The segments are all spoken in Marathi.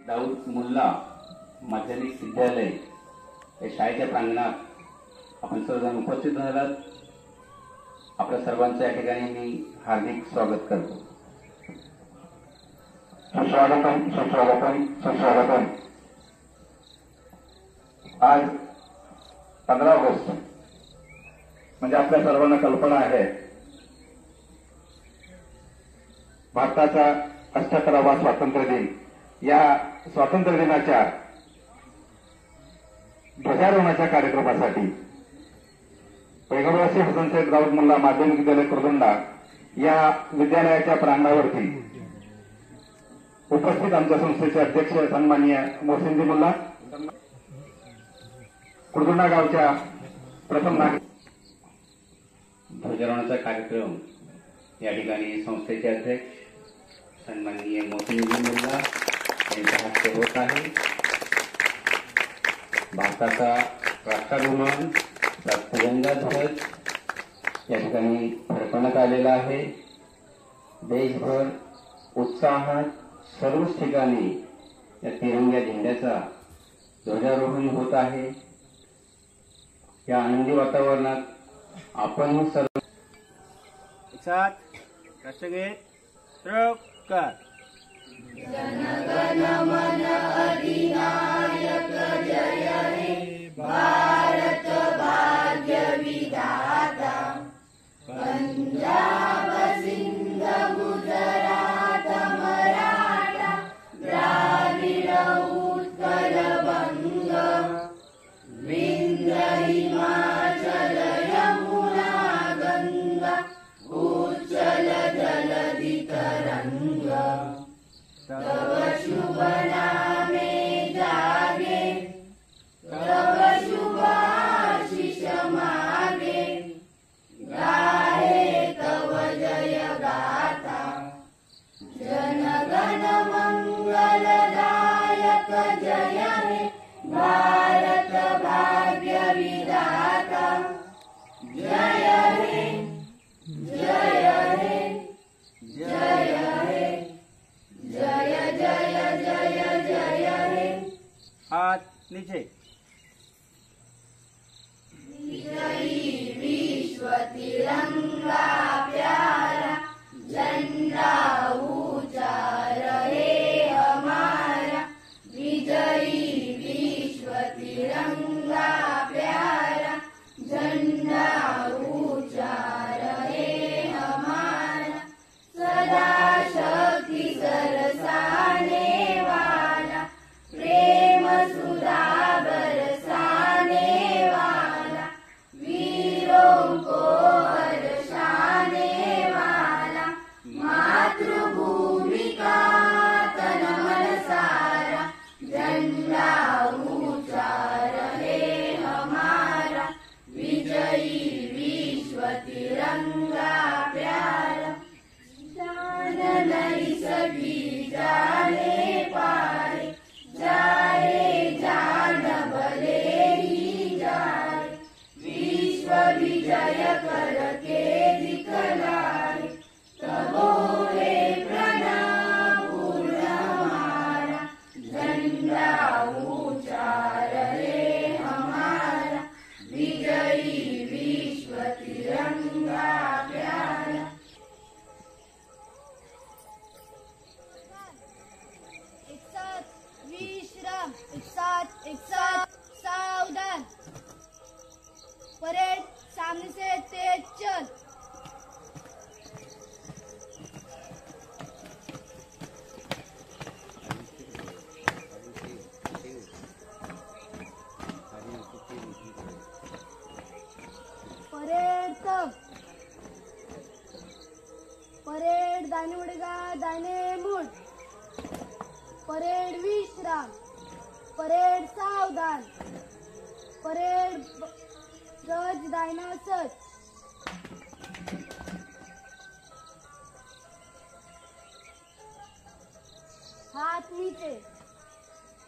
दाऊद मुल्ला माध्यमिक विद्यालय या शाळेच्या प्रांगणात आपण सर्वजण उपस्थित झालात. आपल्या सर्वांचं या ठिकाणी मी हार्दिक स्वागत करतो. सुस्वागतम सुस्वागतम सुस्वागतम. आज 15 ऑगस्ट म्हणजे आपल्या सर्वांना कल्पना आहे भारताचा 78वा स्वातंत्र्य दिन. या स्वातंत्र्य दिनाच्या ध्वजारोहणाच्या कार्यक्रमासाठी पैगंबर हसन शेख दाऊद मुल्ला माध्यमिक विद्यालय कुर्दुंडा या विद्यालयाच्या प्रांगणावरती उपस्थित आमच्या संस्थेचे अध्यक्ष सन्माननीय मोहसिनजी मुल्ला, कुर्दुंडा गावच्या प्रथम नागरिक. ध्वजारोहणाचा कार्यक्रम या ठिकाणी संस्थेचे अध्यक्ष सन्माननीय मोहसिनजी मुल्ला यांच्या हस्ते होत आहे. भारताचा राष्ट्राभिमान तिरंगा ध्वज या ठिकाणी फडकवण्यात आलेला आहे. देशभर उत्साहात सर्वच ठिकाणी या तिरंग्या झेंड्याचा ध्वजारोहण होत आहे. या आनंदी वातावरणात आपण सर्व साथ राष्ट्रगीत कर. जनगण मन अधिनायक जय हे भारत भाग्य विधाता. पंजाब सिंध गुजरात मराठा द्राविड उत्कल बंग विंध्य हिमाचल यमुना गंगा उच्चल जलधि तरंग. तव शुभ नामे जागे तव शुभ आशीष मागे. गाहे तव जय गाथा. जनगण मंगलदायक जय हे भारत भाग्य विधाता. जय हे जय हे जय हे जय जय जय जय हे. हाथ नीचे. विजयी विश्व तिरंगा प्यारा झंडा ऊंचा रहे हमारा. विजयी विश्व तिरंगा प्यारा झंडा ऊंचा रहे हमारा. सदा शक्ति बरसाने वाला प्रेम सुधा बरसाने वाला. वीरों को हर्षाने वाला. मातृभूमि का तन मन सारा झंडा ऊंचा रहे हमारा. विजयी विश्व तिरंगा प्यारा. जान नहीं सकी जाने पाए जाए जान भले ही जाए. विश्व विजय करके दिखलाए तब होए प्रणाम पूर्ण हमारा. झंडा ऊंचा रहे हमारा. विजयी विश्व तिरंगा प्यारा. एक साथ विश्राम. एक साथ सावधान. परेड सामने से तेज चल. परेड तब. परेड दाहिने मुड़ेगा दाहिने मुड़. परेड विश्राम. परेड सावधान. परेड ध्वज दाहिना सच. हाथ नीचे.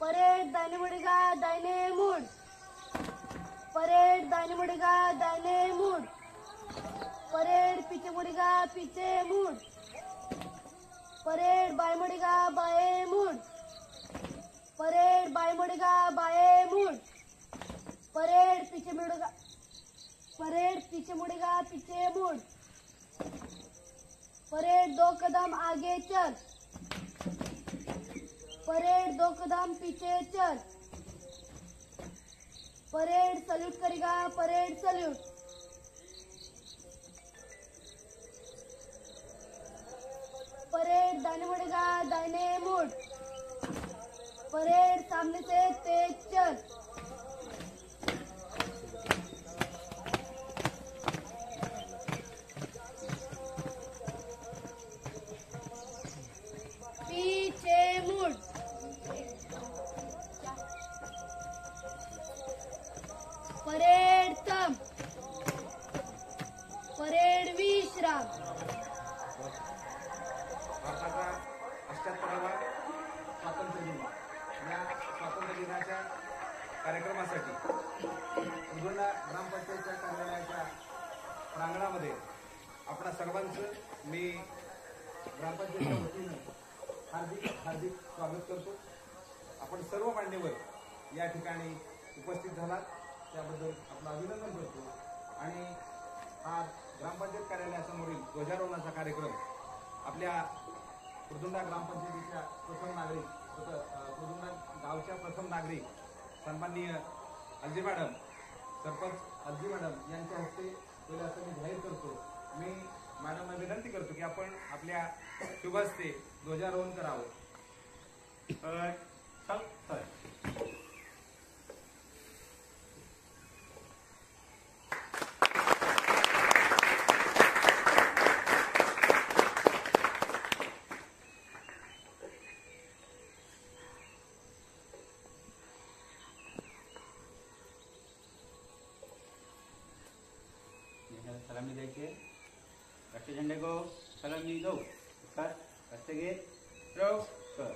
परेड दाहिने मुड़ेगा दाहिने मुड़. परेड दाहिने मुड़ेगा दाहिने मुड़. परेड पीछे मुड़ेगा पीछे मुड़. परेड बाएं मुड़ेगा बाएं मुड़. परेड बाय मुड़ेगा बाए मुड़, परेड पीछे मुड़ेगा, परेड पीछे मुड़ेगा पीछे मुड़, परेड 2 कदम आगे चल, परेड 2 कदम पीछे चल, परेड सल्यूट करेगा, परेड सल्यूट, परेड दाहिने मुड़ेगा दाहिने मुड़, परेड सामने से तेज चल, पीछे मुड़, परेड थम, परेड विश्राम, भारताचा 78वा स्वातंत्र्य दिन या स्वातंत्र्य दिनाच्या कार्यक्रमासाठी उजवणा ग्रामपंचायतच्या कार्यालयाच्या प्रांगणामध्ये आपणा सर्वांचं मी ग्रामपंचायतीच्या वतीनं हार्दिक स्वागत करतो. आपण सर्व मान्यवर या ठिकाणी उपस्थित झालात त्याबद्दल आपलं अभिनंदन करतो. आणि हा ग्रामपंचायत कार्यालयासमोरील ध्वजारोहणाचा कार्यक्रम आपल्या कुर्दुंडा ग्रामपंचायतीच्या प्रथम नागरिक कुर्दुंडा गावच्या प्रथम नागरिक सन्माननीय अलजी मॅडम सरपंच अलजी मॅडम यांच्या हस्ते होईल असं मी जाहीर करतो. मी मॅडमना विनंती करतो की आपण आपल्या शुभ हस्ते ध्वजारोहण करावं. सलामी द्यायचे. राष्ट्रीय झेंडे को सलामी दो. कर हस्ते घे. रोव कर.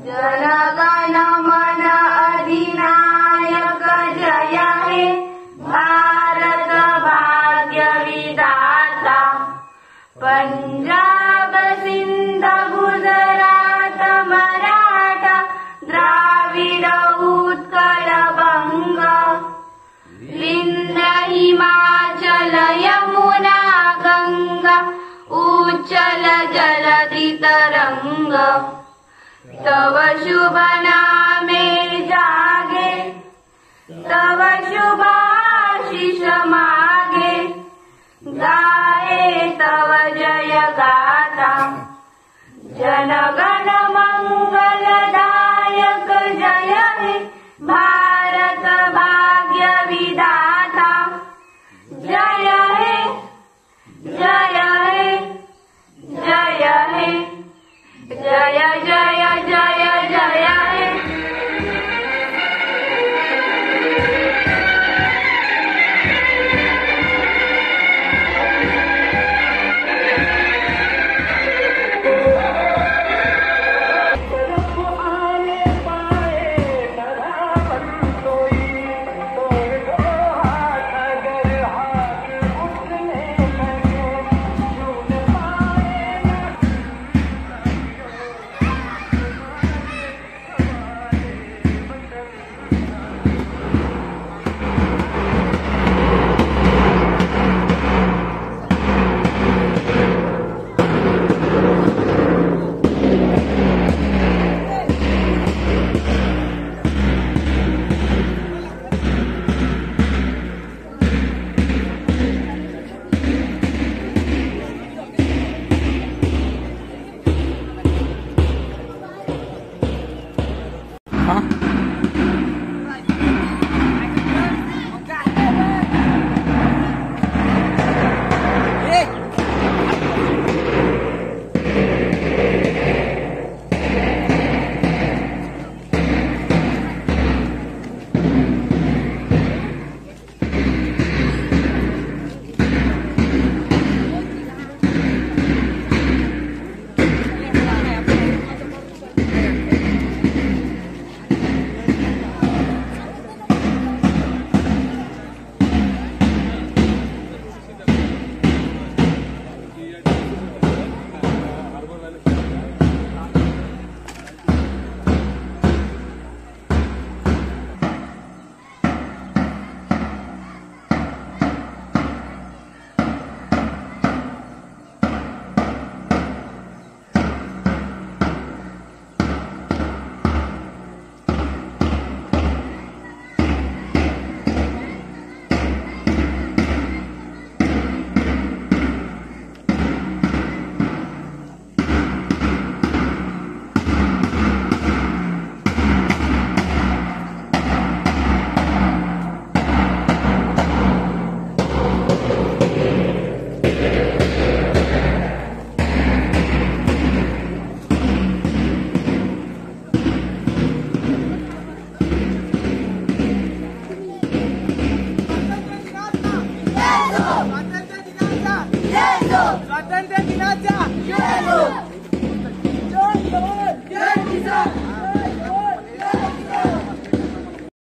जनगण मन अधिनायक जय हे भारत भाग्य विधाता. पंजाब सिंध गुजरात मराठा द्राविड उत्कल बंग विंध्य हिमाचल यमुना गंगा उच्चल जलधि तरंग. तव शुभ नामे जागे तव शुभाशिष मागे. गाये तव जय गाथा जनगण